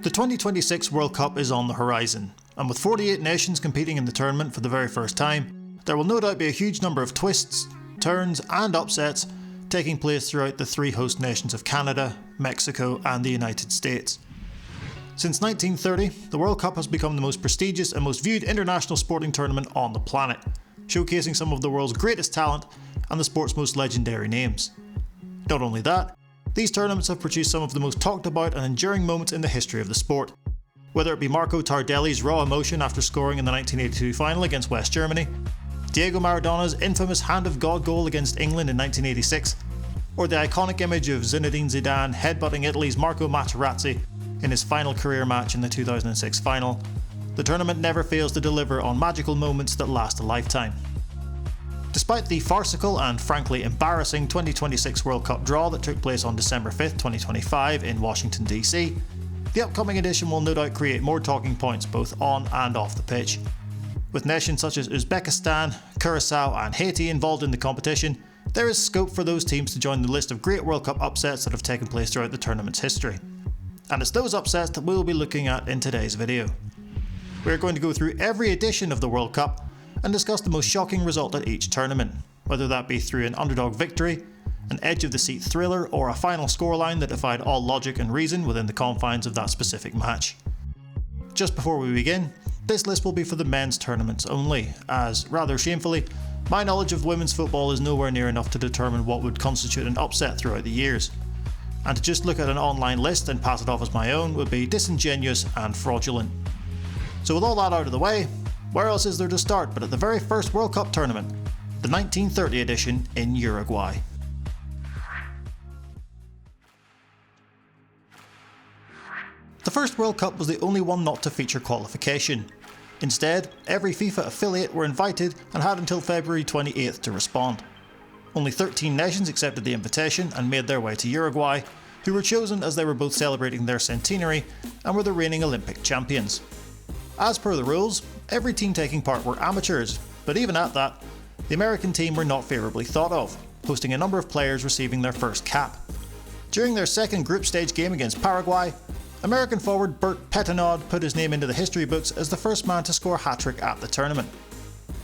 The 2026 World Cup is on the horizon, and with 48 nations competing in the tournament for the very first time, there will no doubt be a huge number of twists, turns and upsets taking place throughout the three host nations of Canada, Mexico and the United States. Since 1930, the World Cup has become the most prestigious and most viewed international sporting tournament on the planet, showcasing some of the world's greatest talent and the sport's most legendary names. Not only that, these tournaments have produced some of the most talked about and enduring moments in the history of the sport. Whether it be Marco Tardelli's raw emotion after scoring in the 1982 final against West Germany, Diego Maradona's infamous Hand of God goal against England in 1986, or the iconic image of Zinedine Zidane headbutting Italy's Marco Materazzi in his final career match in the 2006 final, the tournament never fails to deliver on magical moments that last a lifetime. Despite the farcical and frankly embarrassing 2026 World Cup draw that took place on December 5th, 2025 in Washington DC, the upcoming edition will no doubt create more talking points both on and off the pitch. With nations such as Uzbekistan, Curacao and Haiti involved in the competition, there is scope for those teams to join the list of great World Cup upsets that have taken place throughout the tournament's history. And it's those upsets that we will be looking at in today's video. We are going to go through every edition of the World Cup and discuss the most shocking result at each tournament, whether that be through an underdog victory, an edge-of-the-seat thriller, or a final scoreline that defied all logic and reason within the confines of that specific match. Just before we begin, this list will be for the men's tournaments only, as, rather shamefully, my knowledge of women's football is nowhere near enough to determine what would constitute an upset throughout the years, and to just look at an online list and pass it off as my own would be disingenuous and fraudulent. So with all that out of the way, where else is there to start but at the very first World Cup tournament, the 1930 edition in Uruguay. The first World Cup was the only one not to feature qualification. Instead, every FIFA affiliate were invited and had until February 28th to respond. Only 13 nations accepted the invitation and made their way to Uruguay, who were chosen as they were both celebrating their centenary and were the reigning Olympic champions. As per the rules, every team taking part were amateurs, but even at that, the American team were not favourably thought of, hosting a number of players receiving their first cap. During their second group stage game against Paraguay, American forward Bert Pettenod put his name into the history books as the first man to score a hat-trick at the tournament.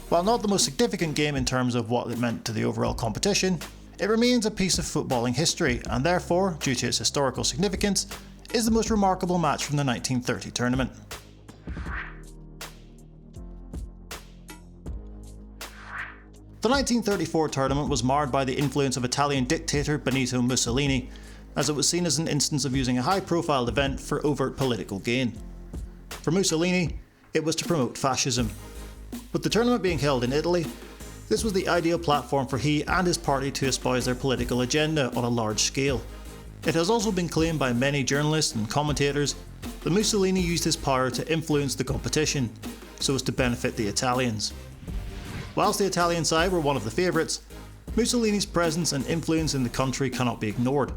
While not the most significant game in terms of what it meant to the overall competition, it remains a piece of footballing history and therefore, due to its historical significance, is the most remarkable match from the 1930 tournament. The 1934 tournament was marred by the influence of Italian dictator Benito Mussolini, as it was seen as an instance of using a high-profile event for overt political gain. For Mussolini, it was to promote fascism. With the tournament being held in Italy, this was the ideal platform for he and his party to espouse their political agenda on a large scale. It has also been claimed by many journalists and commentators that Mussolini used his power to influence the competition, so as to benefit the Italians. Whilst the Italian side were one of the favourites, Mussolini's presence and influence in the country cannot be ignored,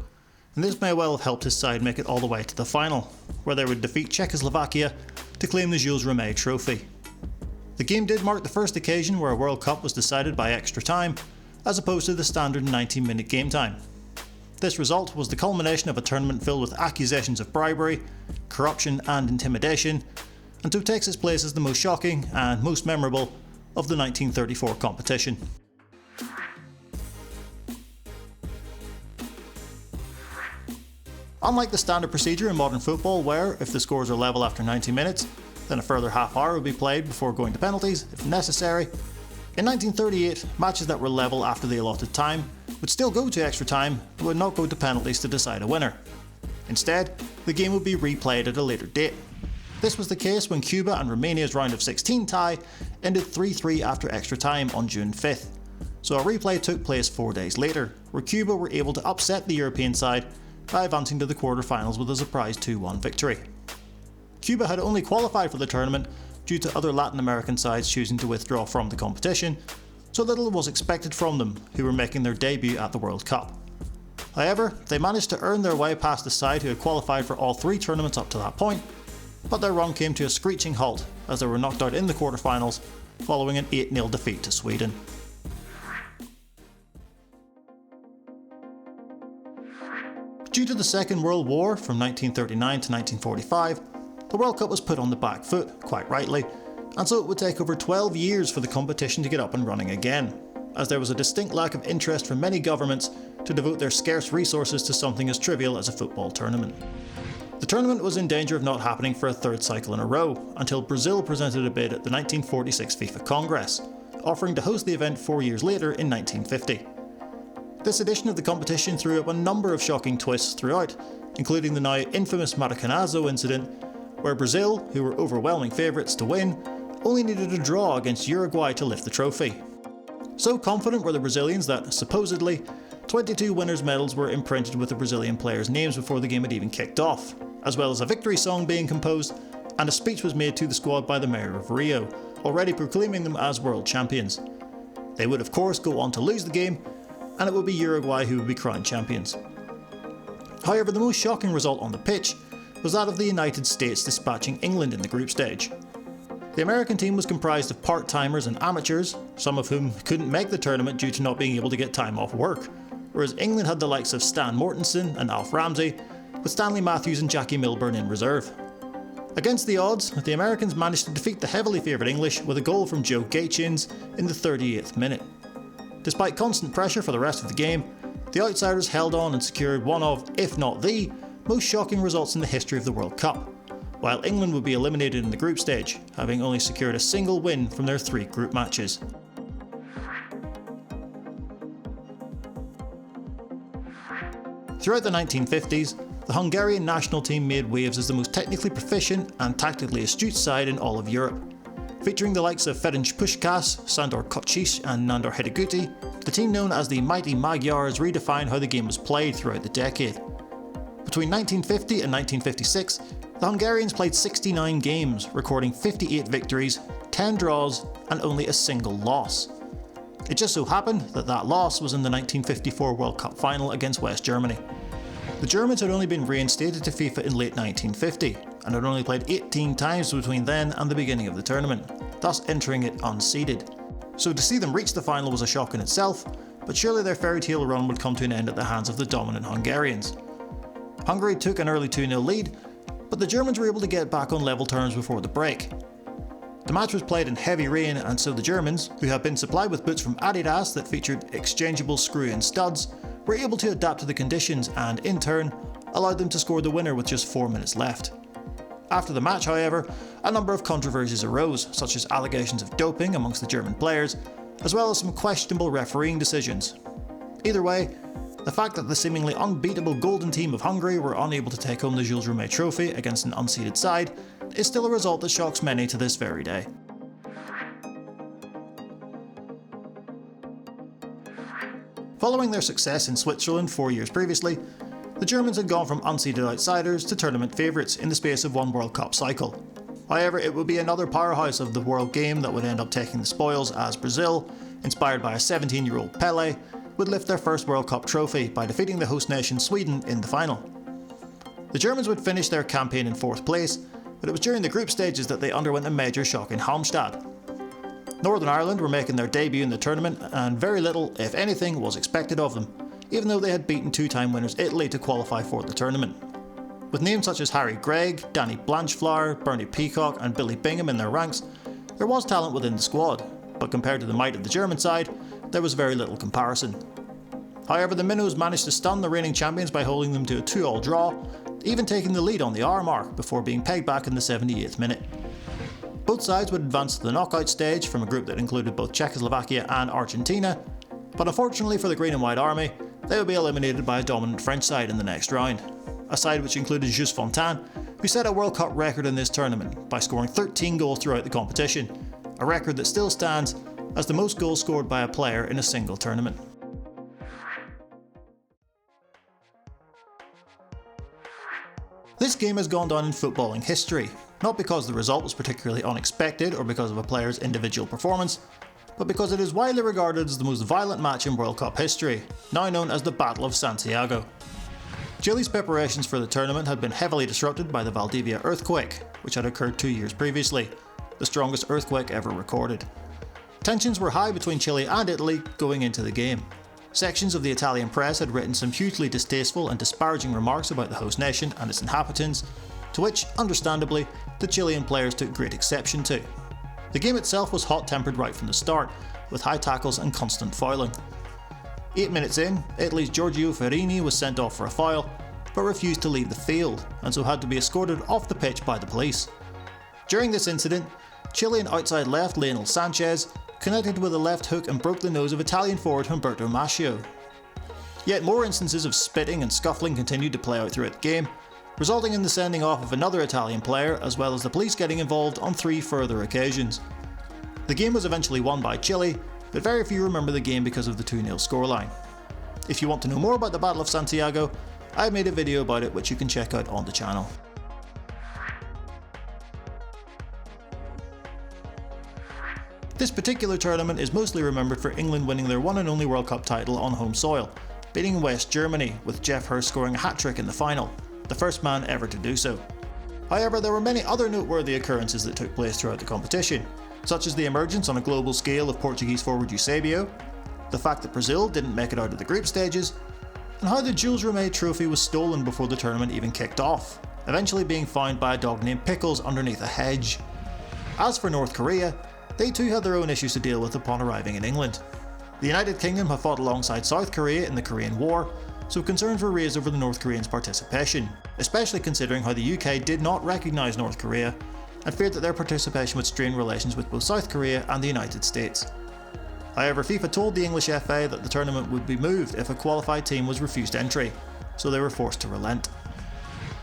and this may well have helped his side make it all the way to the final, where they would defeat Czechoslovakia to claim the Jules Rimet trophy. The game did mark the first occasion where a World Cup was decided by extra time, as opposed to the standard 90-minute game time. This result was the culmination of a tournament filled with accusations of bribery, corruption and intimidation, and so takes its place as the most shocking and most memorable of the 1934 competition. Unlike the standard procedure in modern football where, if the scores are level after 90 minutes, then a further half hour would be played before going to penalties, if necessary, in 1938, matches that were level after the allotted time would still go to extra time, but would not go to penalties to decide a winner. Instead, the game would be replayed at a later date. This was the case when Cuba and Romania's round of 16 tie ended 3-3 after extra time on June 5th, so a replay took place 4 days later, where Cuba were able to upset the European side by advancing to the quarter-finals with a surprise 2-1 victory. Cuba had only qualified for the tournament due to other Latin American sides choosing to withdraw from the competition, so little was expected from them, who were making their debut at the World Cup. However, they managed to earn their way past the side who had qualified for all three tournaments up to that point, but their run came to a screeching halt as they were knocked out in the quarter-finals following an 8-0 defeat to Sweden. Due to the Second World War from 1939 to 1945, the World Cup was put on the back foot, quite rightly, and so it would take over 12 years for the competition to get up and running again, as there was a distinct lack of interest from many governments to devote their scarce resources to something as trivial as a football tournament. The tournament was in danger of not happening for a third cycle in a row, until Brazil presented a bid at the 1946 FIFA Congress, offering to host the event 4 years later in 1950. This edition of the competition threw up a number of shocking twists throughout, including the now infamous Maracanazo incident, where Brazil, who were overwhelming favourites to win, only needed a draw against Uruguay to lift the trophy. So confident were the Brazilians that, supposedly, 22 winners' medals were imprinted with the Brazilian players' names before the game had even kicked off, as well as a victory song being composed, and a speech was made to the squad by the mayor of Rio, already proclaiming them as world champions. They would of course go on to lose the game, and it would be Uruguay who would be crowned champions. However, the most shocking result on the pitch was that of the United States dispatching England in the group stage. The American team was comprised of part-timers and amateurs, some of whom couldn't make the tournament due to not being able to get time off work, whereas England had the likes of Stan Mortensen and Alf Ramsey, with Stanley Matthews and Jackie Milburn in reserve. Against the odds, the Americans managed to defeat the heavily favoured English with a goal from Joe Gaetjens in the 38th minute. Despite constant pressure for the rest of the game, the outsiders held on and secured one of, if not the, most shocking results in the history of the World Cup, while England would be eliminated in the group stage, having only secured a single win from their 3 group matches. Throughout the 1950s, the Hungarian national team made waves as the most technically proficient and tactically astute side in all of Europe. Featuring the likes of Ferenc Puskás, Sándor Kocsis and Nándor Hidegkuti, the team known as the Mighty Magyars redefined how the game was played throughout the decade. Between 1950 and 1956, the Hungarians played 69 games, recording 58 victories, 10 draws and only a single loss. It just so happened that that loss was in the 1954 World Cup final against West Germany. The Germans had only been reinstated to FIFA in late 1950, and had only played 18 times between then and the beginning of the tournament, thus entering it unseeded. So to see them reach the final was a shock in itself, but surely their fairy tale run would come to an end at the hands of the dominant Hungarians. Hungary took an early 2-0 lead, but the Germans were able to get back on level terms before the break. The match was played in heavy rain, and so the Germans, who had been supplied with boots from Adidas that featured exchangeable screw-in studs, were able to adapt to the conditions and, in turn, allowed them to score the winner with just 4 minutes left. After the match, however, a number of controversies arose, such as allegations of doping amongst the German players, as well as some questionable refereeing decisions. Either way, the fact that the seemingly unbeatable golden team of Hungary were unable to take home the Jules Rimet trophy against an unseeded side is still a result that shocks many to this very day. Following their success in Switzerland 4 years previously, the Germans had gone from unseeded outsiders to tournament favourites in the space of one World Cup cycle. However, it would be another powerhouse of the world game that would end up taking the spoils, as Brazil, inspired by a 17-year-old Pelé, would lift their first World Cup trophy by defeating the host nation Sweden in the final. The Germans would finish their campaign in 4th place, but it was during the group stages that they underwent a major shock in Halmstad. Northern Ireland were making their debut in the tournament, and very little, if anything, was expected of them, even though they had beaten 2-time winners Italy to qualify for the tournament. With names such as Harry Gregg, Danny Blanchflower, Bernie Peacock and Billy Bingham in their ranks, there was talent within the squad, but compared to the might of the German side, there was very little comparison. However, the Minnows managed to stun the reigning champions by holding them to a 2-2 draw, even taking the lead on the hour mark before being pegged back in the 78th minute. Both sides would advance to the knockout stage from a group that included both Czechoslovakia and Argentina, but unfortunately for the Green and White Army, they would be eliminated by a dominant French side in the next round. A side which included Just Fontaine, who set a World Cup record in this tournament by scoring 13 goals throughout the competition, a record that still stands as the most goals scored by a player in a single tournament. This game has gone down in footballing history, not because the result was particularly unexpected or because of a player's individual performance, but because it is widely regarded as the most violent match in World Cup history, now known as the Battle of Santiago. Chile's preparations for the tournament had been heavily disrupted by the Valdivia earthquake, which had occurred 2 years previously, the strongest earthquake ever recorded. Tensions were high between Chile and Italy going into the game. Sections of the Italian press had written some hugely distasteful and disparaging remarks about the host nation and its inhabitants, to which, understandably, the Chilean players took great exception to. The game itself was hot-tempered right from the start, with high tackles and constant fouling. 8 minutes in, Italy's Giorgio Ferrini was sent off for a foul, but refused to leave the field, and so had to be escorted off the pitch by the police. During this incident, Chilean outside left Lionel Sanchez connected with a left hook and broke the nose of Italian forward Humberto Maschio. Yet more instances of spitting and scuffling continued to play out throughout the game, resulting in the sending off of another Italian player, as well as the police getting involved on 3 further occasions. The game was eventually won by Chile, but very few remember the game because of the 2-0 scoreline. If you want to know more about the Battle of Santiago, I've made a video about it which you can check out on the channel. This particular tournament is mostly remembered for England winning their one and only World Cup title on home soil, beating West Germany, with Geoff Hurst scoring a hat-trick in the final, the first man ever to do so. However, there were many other noteworthy occurrences that took place throughout the competition, such as the emergence on a global scale of Portuguese forward Eusebio, the fact that Brazil didn't make it out of the group stages, and how the Jules Rimet trophy was stolen before the tournament even kicked off, eventually being found by a dog named Pickles underneath a hedge. As for North Korea, they too had their own issues to deal with upon arriving in England. The United Kingdom have fought alongside South Korea in the Korean War, so concerns were raised over the North Koreans' participation, especially considering how the UK did not recognise North Korea and feared that their participation would strain relations with both South Korea and the United States. However, FIFA told the English FA that the tournament would be moved if a qualified team was refused entry, so they were forced to relent.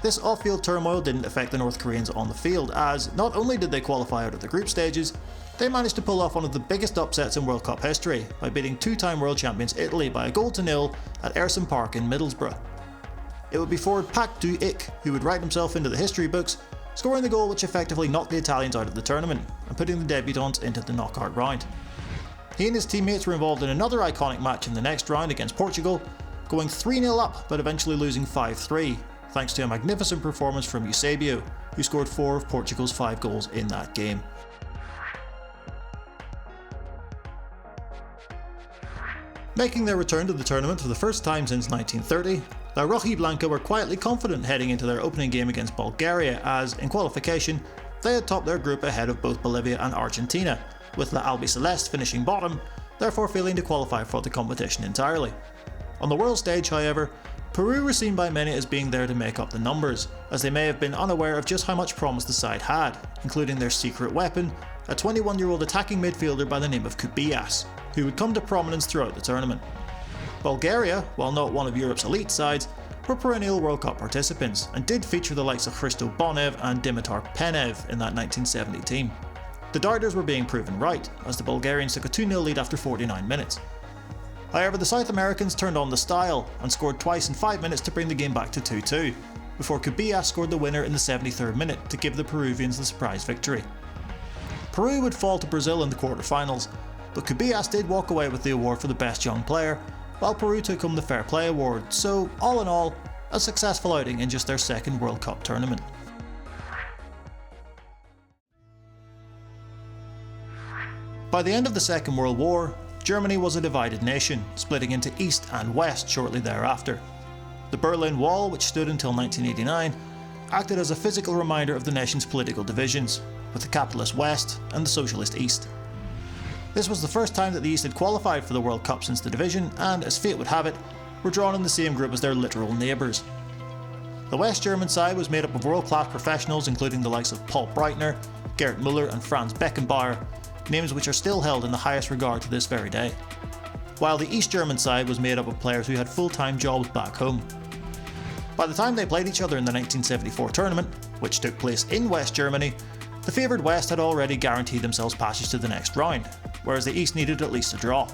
This off-field turmoil didn't affect the North Koreans on the field, as not only did they qualify out of the group stages, they managed to pull off one of the biggest upsets in World Cup history by beating 2-time world champions Italy by 1-0 at Ayresome Park in Middlesbrough. It would be forward Pak Du-ik who would write himself into the history books, scoring the goal which effectively knocked the Italians out of the tournament and putting the debutants into the knockout round. He and his teammates were involved in another iconic match in the next round against Portugal, going 3-0 up but eventually losing 5-3, thanks to a magnificent performance from Eusebio, who scored 4 of Portugal's 5 goals in that game. Making their return to the tournament for the first time since 1930, La Rojiblanca were quietly confident heading into their opening game against Bulgaria, as, in qualification, they had topped their group ahead of both Bolivia and Argentina, with La Albiceleste finishing bottom, therefore failing to qualify for the competition entirely. On the world stage, however, Peru were seen by many as being there to make up the numbers, as they may have been unaware of just how much promise the side had, including their secret weapon, a 21-year-old attacking midfielder by the name of Cubillas, who would come to prominence throughout the tournament. Bulgaria, while not one of Europe's elite sides, were perennial World Cup participants and did feature the likes of Hristo Bonev and Dimitar Penev in that 1970 team. The doubters were being proven right, as the Bulgarians took a 2-0 lead after 49 minutes. However, the South Americans turned on the style and scored twice in 5 minutes to bring the game back to 2-2, before Cubillas scored the winner in the 73rd minute to give the Peruvians the surprise victory. Peru would fall to Brazil in the quarter-finals, but Cubillas did walk away with the award for the best young player, while Peru took home the Fair Play award, so all in all, a successful outing in just their second World Cup tournament. By the end of the Second World War, Germany was a divided nation, splitting into East and West shortly thereafter. The Berlin Wall, which stood until 1989, acted as a physical reminder of the nation's political divisions, with the capitalist West and the socialist East. This was the first time that the East had qualified for the World Cup since the division, and as fate would have it, were drawn in the same group as their literal neighbours. The West German side was made up of world-class professionals including the likes of Paul Breitner, Gerd Müller and Franz Beckenbauer, names which are still held in the highest regard to this very day. While the East German side was made up of players who had full-time jobs back home. By the time they played each other in the 1974 tournament, which took place in West Germany, the favoured West had already guaranteed themselves passage to the next round, whereas the East needed at least a draw.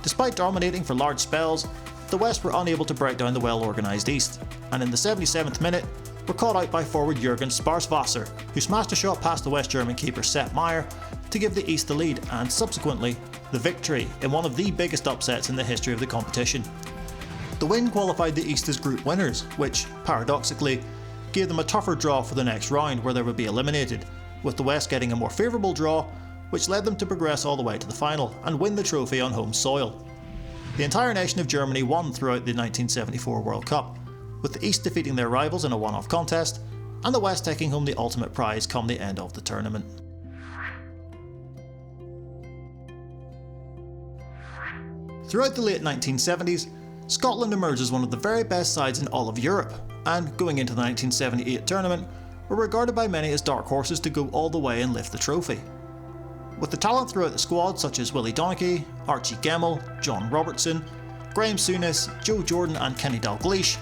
Despite dominating for large spells, the West were unable to break down the well-organised East, and in the 77th minute were caught out by forward Jürgen Sparswasser, who smashed a shot past the West German keeper Sepp Maier to give the East the lead and subsequently the victory in one of the biggest upsets in the history of the competition. The win qualified the East as group winners, which, paradoxically, gave them a tougher draw for the next round where they would be eliminated, with the West getting a more favourable draw, which led them to progress all the way to the final and win the trophy on home soil. The entire nation of Germany won throughout the 1974 World Cup, with the East defeating their rivals in a one-off contest, and the West taking home the ultimate prize come the end of the tournament. Throughout the late 1970s, Scotland emerged as one of the very best sides in all of Europe, and going into the 1978 tournament, were regarded by many as dark horses to go all the way and lift the trophy. With the talent throughout the squad such as Willie Donachie, Archie Gemmill, John Robertson, Graham Souness, Joe Jordan and Kenny Dalglish,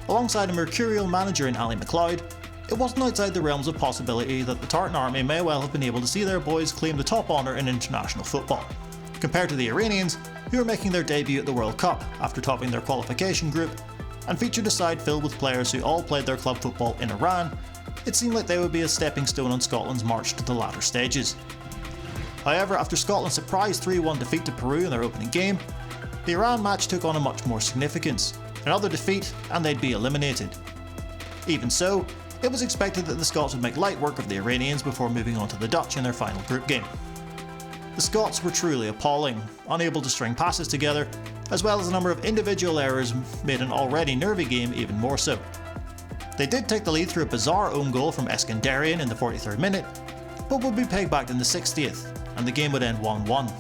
alongside a mercurial manager in Ali MacLeod, it wasn't outside the realms of possibility that the Tartan Army may well have been able to see their boys claim the top honour in international football. Compared to the Iranians, who were making their debut at the World Cup after topping their qualification group, and featured a side filled with players who all played their club football in Iran, it seemed like they would be a stepping stone on Scotland's march to the latter stages. However, after Scotland's surprise 3-1 defeat to Peru in their opening game, the Iran match took on a much more significance. Another defeat and they'd be eliminated. Even so, it was expected that the Scots would make light work of the Iranians before moving on to the Dutch in their final group game. The Scots were truly appalling, unable to string passes together, as well as a number of individual errors made an already nervy game even more so. They did take the lead through a bizarre own goal from Eskandarian in the 43rd minute, but would be pegged back in the 60th, and the game would end 1-1.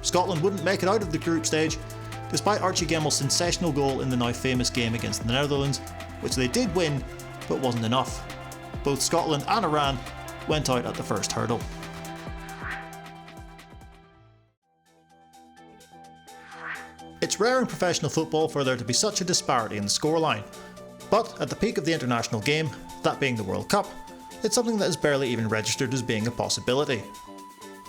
Scotland wouldn't make it out of the group stage, despite Archie Gemmill's sensational goal in the now famous game against the Netherlands, which they did win, but wasn't enough. Both Scotland and Iran went out at the first hurdle. It's rare in professional football for there to be such a disparity in the scoreline, but at the peak of the international game, that being the World Cup, it's something that is barely even registered as being a possibility.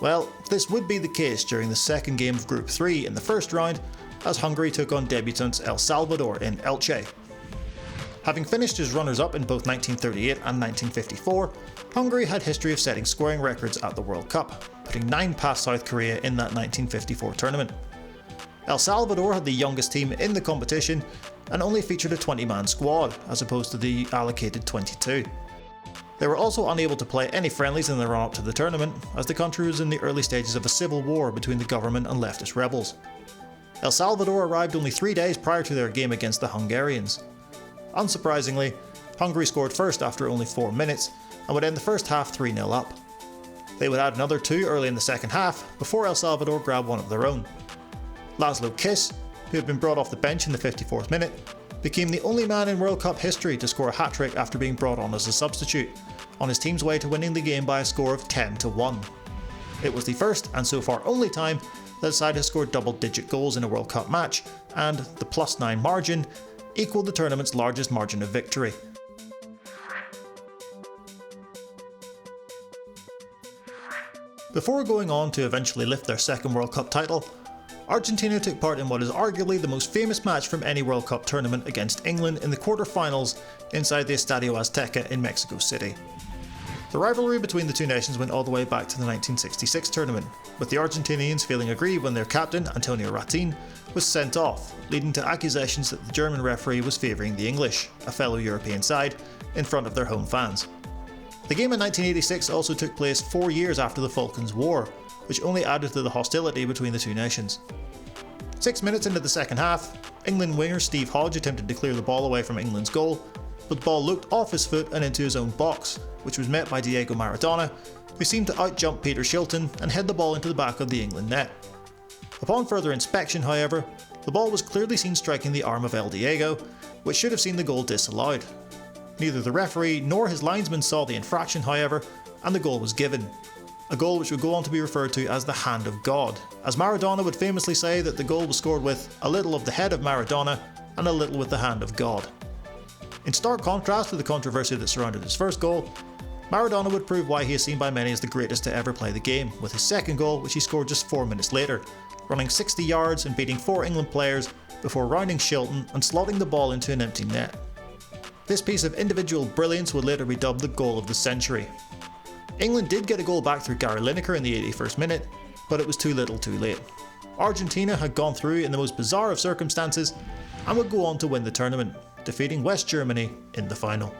Well, this would be the case during the second game of Group 3 in the first round, as Hungary took on debutants El Salvador in Elche. Having finished as runners-up in both 1938 and 1954, Hungary had history of setting scoring records at the World Cup, putting 9 past South Korea in that 1954 tournament. El Salvador had the youngest team in the competition and only featured a 20-man squad, as opposed to the allocated 22. They were also unable to play any friendlies in the run-up to the tournament, as the country was in the early stages of a civil war between the government and leftist rebels. El Salvador arrived only 3 days prior to their game against the Hungarians. Unsurprisingly, Hungary scored first after only 4 minutes, and would end the first half 3-0 up. They would add another 2 early in the second half, before El Salvador grabbed one of their own. Laszlo Kiss, who had been brought off the bench in the 54th minute, became the only man in World Cup history to score a hat-trick after being brought on as a substitute, on his team's way to winning the game by a score of 10-1. It was the first, and so far only time, that the side has scored double-digit goals in a World Cup match, and the +9 margin equalled the tournament's largest margin of victory. Before going on to eventually lift their second World Cup title, Argentina took part in what is arguably the most famous match from any World Cup tournament against England in the quarter-finals inside the Estadio Azteca in Mexico City. The rivalry between the two nations went all the way back to the 1966 tournament, with the Argentinians feeling aggrieved when their captain, Antonio Ratin, was sent off, leading to accusations that the German referee was favouring the English, a fellow European side, in front of their home fans. The game in 1986 also took place 4 years after the Falklands War, which only added to the hostility between the two nations. 6 minutes into the second half, England winger Steve Hodge attempted to clear the ball away from England's goal, but the ball looped off his foot and into his own box, which was met by Diego Maradona, who seemed to outjump Peter Shilton and head the ball into the back of the England net. Upon further inspection, however, the ball was clearly seen striking the arm of El Diego, which should have seen the goal disallowed. Neither the referee nor his linesman saw the infraction, however, and the goal was given. A goal which would go on to be referred to as the Hand of God, as Maradona would famously say that the goal was scored with a little of the head of Maradona and a little with the hand of God. In stark contrast to the controversy that surrounded his first goal, Maradona would prove why he is seen by many as the greatest to ever play the game, with his second goal which he scored just 4 minutes later, running 60 yards and beating 4 England players before rounding Shilton and slotting the ball into an empty net. This piece of individual brilliance would later be dubbed the goal of the century. England did get a goal back through Gary Lineker in the 81st minute, but it was too little too late. Argentina had gone through in the most bizarre of circumstances and would go on to win the tournament, defeating West Germany in the final.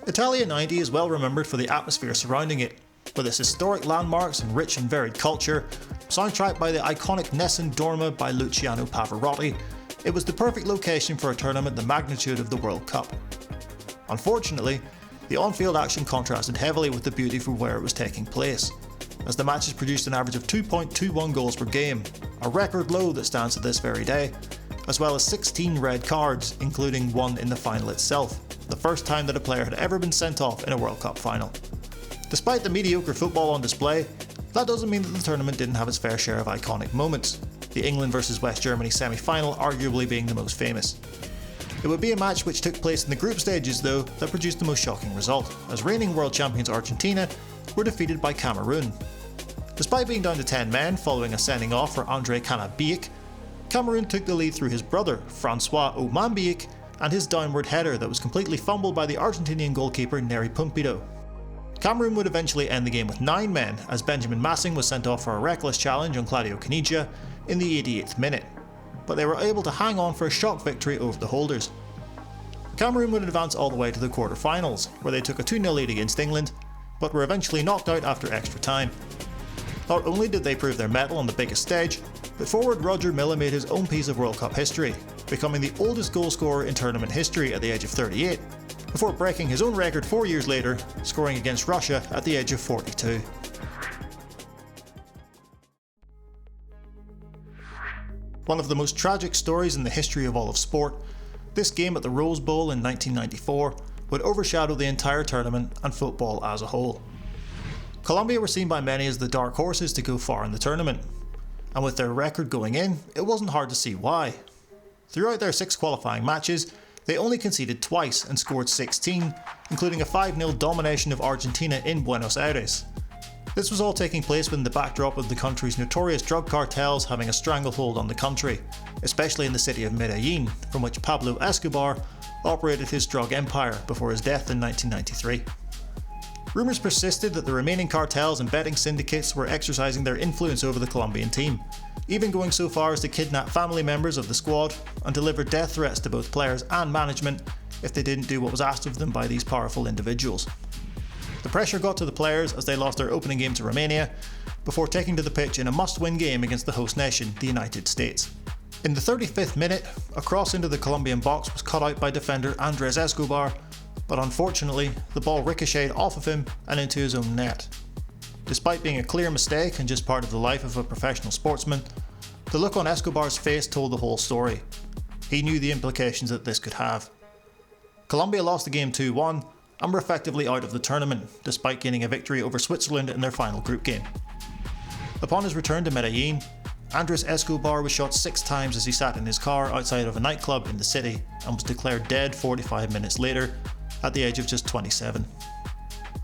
Italia '90 is well remembered for the atmosphere surrounding it, With its historic landmarks and rich and varied culture, soundtracked by the iconic Nessun Dorma by Luciano Pavarotti, it was the perfect location for a tournament the magnitude of the World Cup. Unfortunately, the on-field action contrasted heavily with the beauty for where it was taking place, as the matches produced an average of 2.21 goals per game, a record low that stands to this very day, as well as 16 red cards, including one in the final itself, the first time that a player had ever been sent off in a World Cup final. Despite the mediocre football on display, that doesn't mean that the tournament didn't have its fair share of iconic moments, the England vs West Germany semi-final arguably being the most famous. It would be a match which took place in the group stages though that produced the most shocking result, as reigning world champions Argentina were defeated by Cameroon. Despite being down to 10 men following a sending off for Andre Canabiek, Cameroon took the lead through his brother, Francois Omambiek, and his downward header that was completely fumbled by the Argentinian goalkeeper Neri Pumpido. Cameroon would eventually end the game with 9 men, as Benjamin Massing was sent off for a reckless challenge on Claudio Caniggia in the 88th minute, but they were able to hang on for a shock victory over the holders. Cameroon would advance all the way to the quarter-finals, where they took a 2-0 lead against England, but were eventually knocked out after extra time. Not only did they prove their mettle on the biggest stage, but forward Roger Milla made his own piece of World Cup history, becoming the oldest goalscorer in tournament history at the age of 38, before breaking his own record 4 years later, scoring against Russia at the age of 42. One of the most tragic stories in the history of all of sport, this game at the Rose Bowl in 1994 would overshadow the entire tournament and football as a whole. Colombia were seen by many as the dark horses to go far in the tournament, and with their record going in, it wasn't hard to see why. Throughout their 6 qualifying matches, they only conceded twice and scored 16, including a 5-0 domination of Argentina in Buenos Aires. This was all taking place within the backdrop of the country's notorious drug cartels having a stranglehold on the country, especially in the city of Medellin, from which Pablo Escobar operated his drug empire before his death in 1993. Rumours persisted that the remaining cartels and betting syndicates were exercising their influence over the Colombian team, even going so far as to kidnap family members of the squad and deliver death threats to both players and management if they didn't do what was asked of them by these powerful individuals. The pressure got to the players as they lost their opening game to Romania, before taking to the pitch in a must-win game against the host nation, the United States. In the 35th minute, a cross into the Colombian box was cut out by defender Andres Escobar, but unfortunately, the ball ricocheted off of him and into his own net. Despite being a clear mistake and just part of the life of a professional sportsman, the look on Escobar's face told the whole story. He knew the implications that this could have. Colombia lost the game 2-1 and were effectively out of the tournament, despite gaining a victory over Switzerland in their final group game. Upon his return to Medellin, Andres Escobar was shot 6 times as he sat in his car outside of a nightclub in the city and was declared dead 45 minutes later at the age of just 27.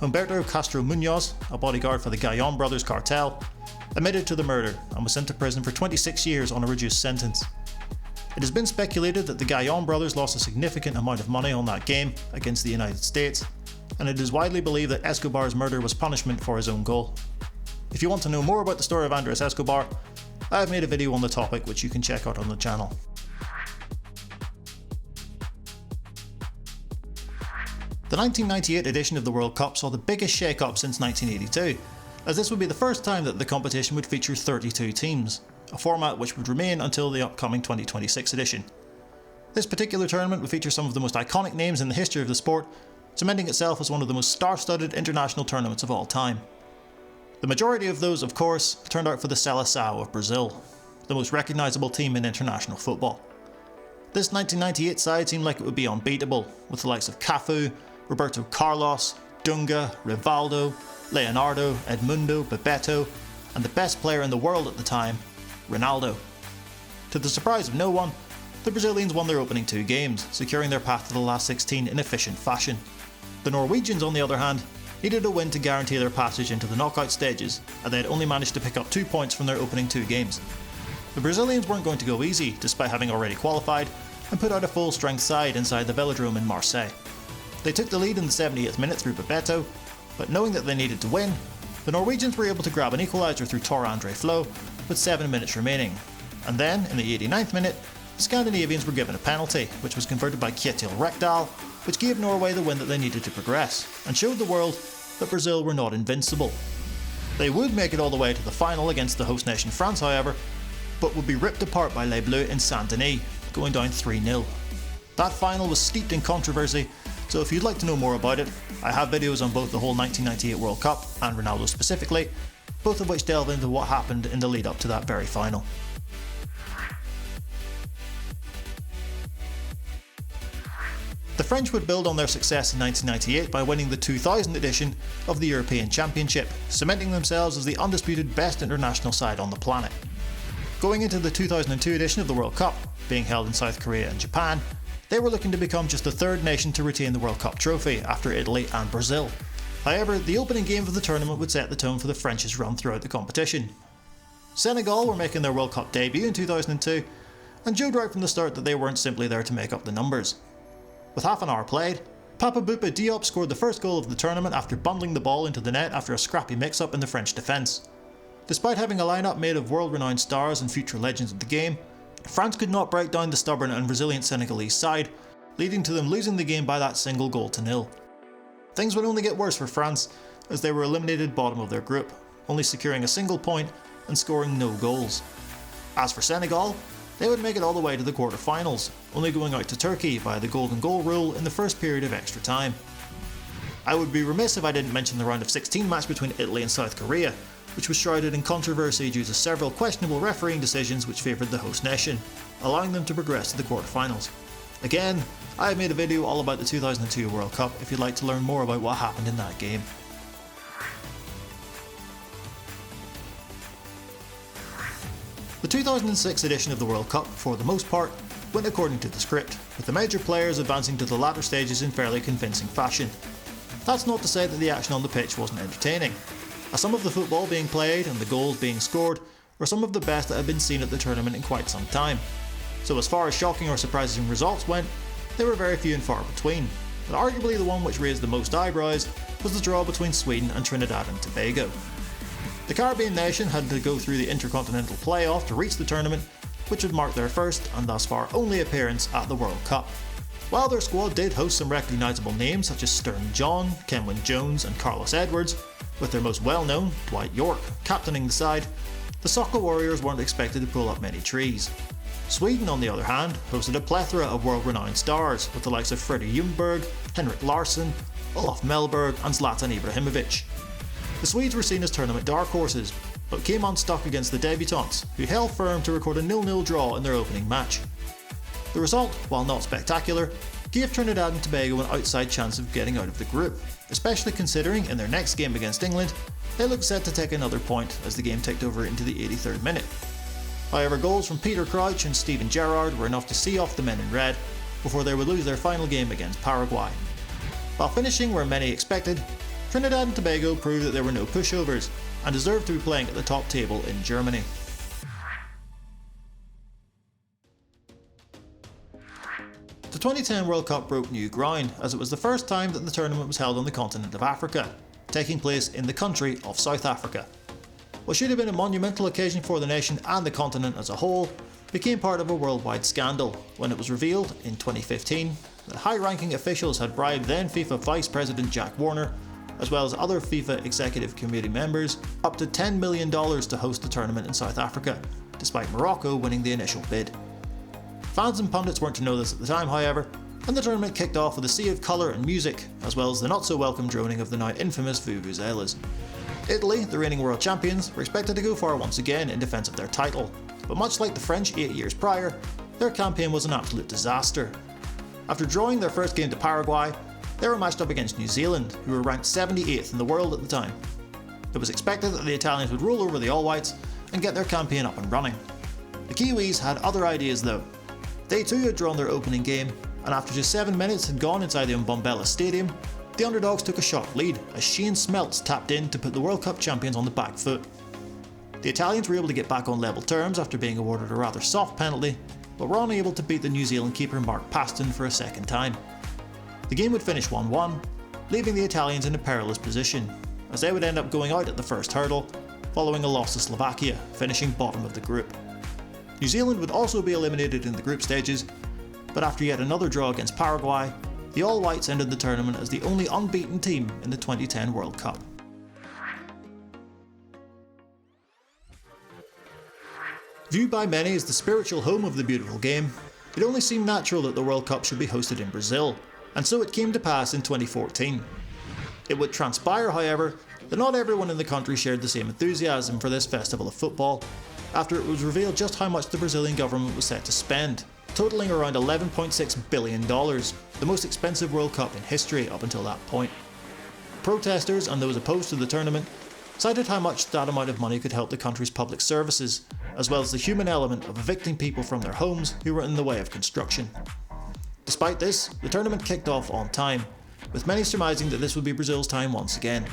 Humberto Castro Munoz, a bodyguard for the Gallon brothers cartel, admitted to the murder and was sent to prison for 26 years on a reduced sentence. It has been speculated that the Gallon brothers lost a significant amount of money on that game against the United States, and it is widely believed that Escobar's murder was punishment for his own goal. If you want to know more about the story of Andres Escobar, I have made a video on the topic which you can check out on the channel. The 1998 edition of the World Cup saw the biggest shake-up since 1982, as this would be the first time that the competition would feature 32 teams, a format which would remain until the upcoming 2026 edition. This particular tournament would feature some of the most iconic names in the history of the sport, cementing itself as one of the most star-studded international tournaments of all time. The majority of those, of course, turned out for the Seleção of Brazil, the most recognisable team in international football. This 1998 side seemed like it would be unbeatable, with the likes of Cafu, Roberto Carlos, Dunga, Rivaldo, Leonardo, Edmundo, Bebeto, and the best player in the world at the time, Ronaldo. To the surprise of no one, the Brazilians won their opening 2 games, securing their path to the last 16 in efficient fashion. The Norwegians, on the other hand, needed a win to guarantee their passage into the knockout stages, and they had only managed to pick up 2 points from their opening 2 games. The Brazilians weren't going to go easy, despite having already qualified, and put out a full-strength side inside the Velodrome in Marseille. They took the lead in the 70th minute through Bebeto, but knowing that they needed to win, the Norwegians were able to grab an equaliser through Tor Andre Flo with 7 minutes remaining. And then, in the 89th minute, the Scandinavians were given a penalty, which was converted by Kjetil Rekdal, which gave Norway the win that they needed to progress, and showed the world that Brazil were not invincible. They would make it all the way to the final against the host nation France, however, but would be ripped apart by Les Bleus in Saint-Denis, going down 3-0. That final was steeped in controversy, so if you'd like to know more about it, I have videos on both the whole 1998 World Cup and Ronaldo specifically, both of which delve into what happened in the lead up to that very final. The French would build on their success in 1998 by winning the 2000 edition of the European Championship, cementing themselves as the undisputed best international side on the planet. Going into the 2002 edition of the World Cup, being held in South Korea and Japan, they were looking to become just the third nation to retain the World Cup trophy after Italy and Brazil. However, the opening game of the tournament would set the tone for the French's run throughout the competition. Senegal were making their World Cup debut in 2002, and showed right from the start that they weren't simply there to make up the numbers. With half an hour played, Papa Bouba Diop scored the first goal of the tournament after bundling the ball into the net after a scrappy mix-up in the French defence. Despite having a lineup made of world-renowned stars and future legends of the game, France could not break down the stubborn and resilient Senegalese side, leading to them losing the game by that single goal to nil. Things would only get worse for France as they were eliminated bottom of their group, only securing a single point and scoring no goals. As for Senegal, they would make it all the way to the quarter-finals, only going out to Turkey via the golden goal rule in the first period of extra time. I would be remiss if I didn't mention the round of 16 match between Italy and South Korea, which was shrouded in controversy due to several questionable refereeing decisions which favoured the host nation, allowing them to progress to the quarter-finals. Again, I have made a video all about the 2002 World Cup if you'd like to learn more about what happened in that game. The 2006 edition of the World Cup, for the most part, went according to the script, with the major players advancing to the latter stages in fairly convincing fashion. That's not to say that the action on the pitch wasn't entertaining, as some of the football being played and the goals being scored were some of the best that have been seen at the tournament in quite some time. So as far as shocking or surprising results went, they were very few and far between, but arguably the one which raised the most eyebrows was the draw between Sweden and Trinidad and Tobago. The Caribbean nation had to go through the Intercontinental Playoff to reach the tournament, which would mark their first and thus far only appearance at the World Cup. While their squad did host some recognisable names such as Sterling John, Kenwyne Jones and Carlos Edwards, with their most well-known, Dwight Yorke, captaining the side, the Soccer Warriors weren't expected to pull up many trees. Sweden, on the other hand, hosted a plethora of world-renowned stars, with the likes of Freddie Ljungberg, Henrik Larsson, Olof Mellberg and Zlatan Ibrahimovic. The Swedes were seen as tournament dark horses, but came unstuck against the debutants, who held firm to record a 0-0 draw in their opening match. The result, while not spectacular, gave Trinidad and Tobago an outside chance of getting out of the group, especially considering in their next game against England, they looked set to take another point as the game ticked over into the 83rd minute. However, goals from Peter Crouch and Steven Gerrard were enough to see off the men in red before they would lose their final game against Paraguay. While finishing where many expected, Trinidad and Tobago proved that there were no pushovers and deserved to be playing at the top table in Germany. The 2010 World Cup broke new ground as it was the first time that the tournament was held on the continent of Africa, taking place in the country of South Africa. What should have been a monumental occasion for the nation and the continent as a whole became part of a worldwide scandal when it was revealed in 2015 that high-ranking officials had bribed then FIFA Vice President Jack Warner, as well as other FIFA Executive Committee members, up to $10 million to host the tournament in South Africa, despite Morocco winning the initial bid. Fans and pundits weren't to know this at the time, however, and the tournament kicked off with a sea of colour and music, as well as the not-so-welcome droning of the now infamous vuvuzelas. Italy, the reigning world champions, were expected to go far once again in defence of their title, but much like the French 8 years prior, their campaign was an absolute disaster. After drawing their first game to Paraguay, they were matched up against New Zealand, who were ranked 78th in the world at the time. It was expected that the Italians would roll over the All Whites and get their campaign up and running. The Kiwis had other ideas though. They too had drawn their opening game, and after just 7 minutes had gone inside the Mbombela Stadium, the underdogs took a sharp lead as Shane Smeltz tapped in to put the World Cup champions on the back foot. The Italians were able to get back on level terms after being awarded a rather soft penalty, but were unable to beat the New Zealand keeper Mark Paston for a second time. The game would finish 1-1, leaving the Italians in a perilous position, as they would end up going out at the first hurdle, following a loss to Slovakia, finishing bottom of the group. New Zealand would also be eliminated in the group stages, but after yet another draw against Paraguay, the All Whites ended the tournament as the only unbeaten team in the 2010 World Cup. Viewed by many as the spiritual home of the beautiful game, it only seemed natural that the World Cup should be hosted in Brazil, and so it came to pass in 2014. It would transpire, however, that not everyone in the country shared the same enthusiasm for this festival of football, after it was revealed just how much the Brazilian government was set to spend, totalling around $11.6 billion, the most expensive World Cup in history up until that point. Protesters and those opposed to the tournament cited how much that amount of money could help the country's public services, as well as the human element of evicting people from their homes who were in the way of construction. Despite this, the tournament kicked off on time, with many surmising that this would be Brazil's time once again.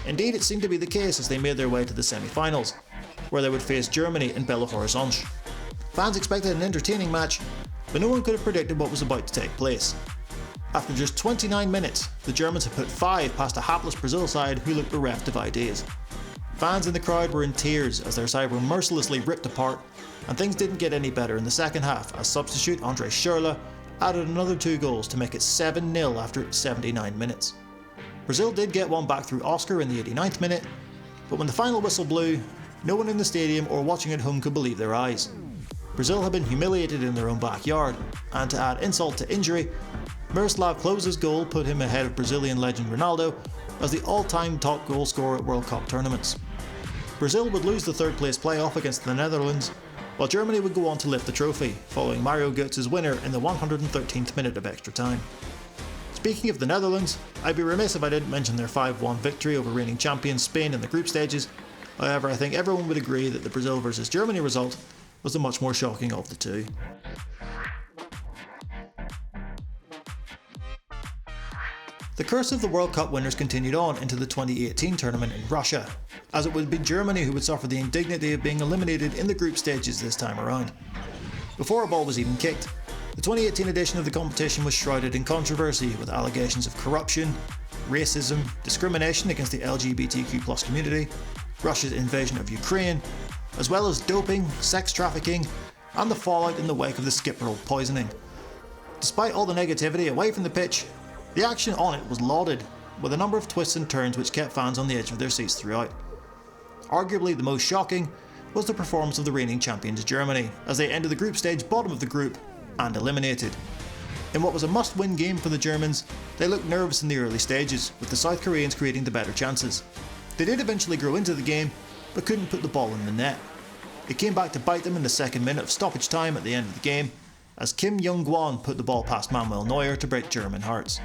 Indeed, it seemed to be the case as they made their way to the semi-finals, where they would face Germany in Belo Horizonte. Fans expected an entertaining match, but no one could have predicted what was about to take place. After just 29 minutes, the Germans had put 5 past a hapless Brazil side who looked bereft of ideas. Fans in the crowd were in tears as their side were mercilessly ripped apart, and things didn't get any better in the second half as substitute Andre Schürrle added another 2 goals to make it 7-0 after 79 minutes. Brazil did get one back through Oscar in the 89th minute, but when the final whistle blew, no one in the stadium or watching at home could believe their eyes. Brazil had been humiliated in their own backyard, and to add insult to injury, Miroslav Klose's goal put him ahead of Brazilian legend Ronaldo as the all-time top goal scorer at World Cup tournaments. Brazil would lose the third place playoff against the Netherlands, while Germany would go on to lift the trophy, following Mario Götze's winner in the 113th minute of extra time. Speaking of the Netherlands, I'd be remiss if I didn't mention their 5-1 victory over reigning champions Spain in the group stages. However, I think everyone would agree that the Brazil vs Germany result was the much more shocking of the two. The curse of the World Cup winners continued on into the 2018 tournament in Russia, as it would be Germany who would suffer the indignity of being eliminated in the group stages this time around. Before a ball was even kicked, the 2018 edition of the competition was shrouded in controversy with allegations of corruption, racism, discrimination against the LGBTQ+ community, Russia's invasion of Ukraine, as well as doping, sex trafficking, and the fallout in the wake of the skip-rope poisoning. Despite all the negativity away from the pitch, the action on it was lauded, with a number of twists and turns which kept fans on the edge of their seats throughout. Arguably the most shocking was the performance of the reigning champions Germany, as they entered the group stage bottom of the group and eliminated. In what was a must-win game for the Germans, they looked nervous in the early stages, with the South Koreans creating the better chances. They did eventually grow into the game, but couldn't put the ball in the net. It came back to bite them in the second minute of stoppage time at the end of the game, as Kim Young-gwon put the ball past Manuel Neuer to break German hearts.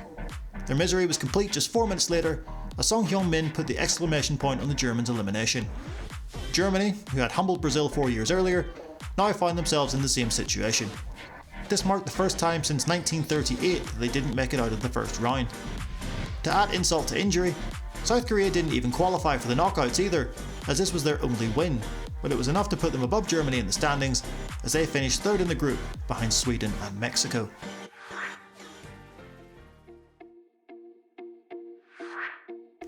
Their misery was complete just 4 minutes later, as Song Hyun-min put the exclamation point on the Germans' elimination. Germany, who had humbled Brazil 4 years earlier, now found themselves in the same situation. This marked the first time since 1938 that they didn't make it out of the first round. To add insult to injury, South Korea didn't even qualify for the knockouts either, as this was their only win, but it was enough to put them above Germany in the standings, as they finished third in the group behind Sweden and Mexico.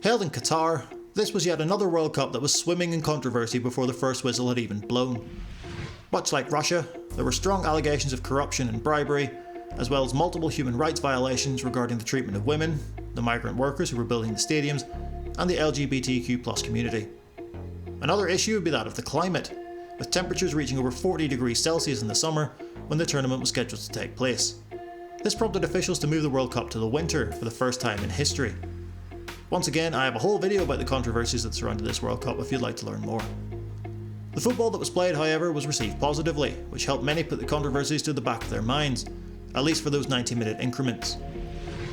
Held in Qatar, this was yet another World Cup that was swimming in controversy before the first whistle had even blown. Much like Russia, there were strong allegations of corruption and bribery, as well as multiple human rights violations regarding the treatment of women, the migrant workers who were building the stadiums, and the LGBTQ+ community. Another issue would be that of the climate, with temperatures reaching over 40 degrees Celsius in the summer when the tournament was scheduled to take place. This prompted officials to move the World Cup to the winter for the first time in history. Once again, I have a whole video about the controversies that surrounded this World Cup if you'd like to learn more. The football that was played, however, was received positively, which helped many put the controversies to the back of their minds, at least for those 90-minute increments.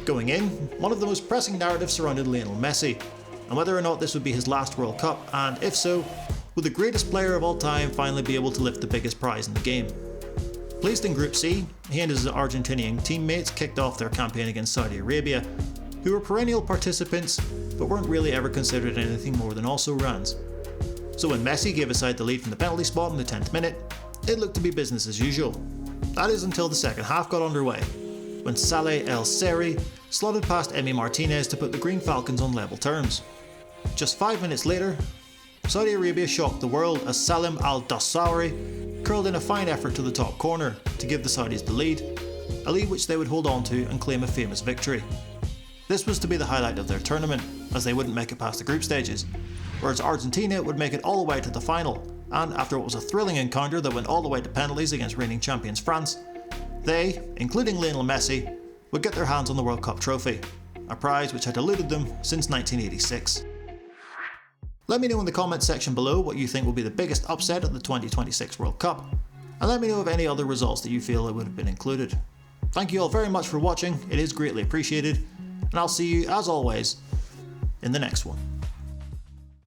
Going in, one of the most pressing narratives surrounded Lionel Messi, and whether or not this would be his last World Cup, and if so, would the greatest player of all time finally be able to lift the biggest prize in the game? Placed in Group C, he and his Argentinian teammates kicked off their campaign against Saudi Arabia, who were perennial participants but weren't really ever considered anything more than also-rans. So when Messi gave his side the lead from the penalty spot in the 10th minute, it looked to be business as usual. That is until the second half got underway, when Saleh El Seri slotted past Emi Martinez to put the Green Falcons on level terms. Just 5 minutes later, Saudi Arabia shocked the world as Salim Al Dawsari curled in a fine effort to the top corner to give the Saudis the lead, a lead which they would hold on to and claim a famous victory. This was to be the highlight of their tournament, as they wouldn't make it past the group stages, whereas Argentina would make it all the way to the final, and after what was a thrilling encounter that went all the way to penalties against reigning champions France, they, including Lionel Messi, would get their hands on the World Cup trophy, a prize which had eluded them since 1986. Let me know in the comments section below what you think will be the biggest upset at the 2026 World Cup, and let me know of any other results that you feel that would have been included. Thank you all very much for watching, it is greatly appreciated, and I'll see you, as always, in the next one.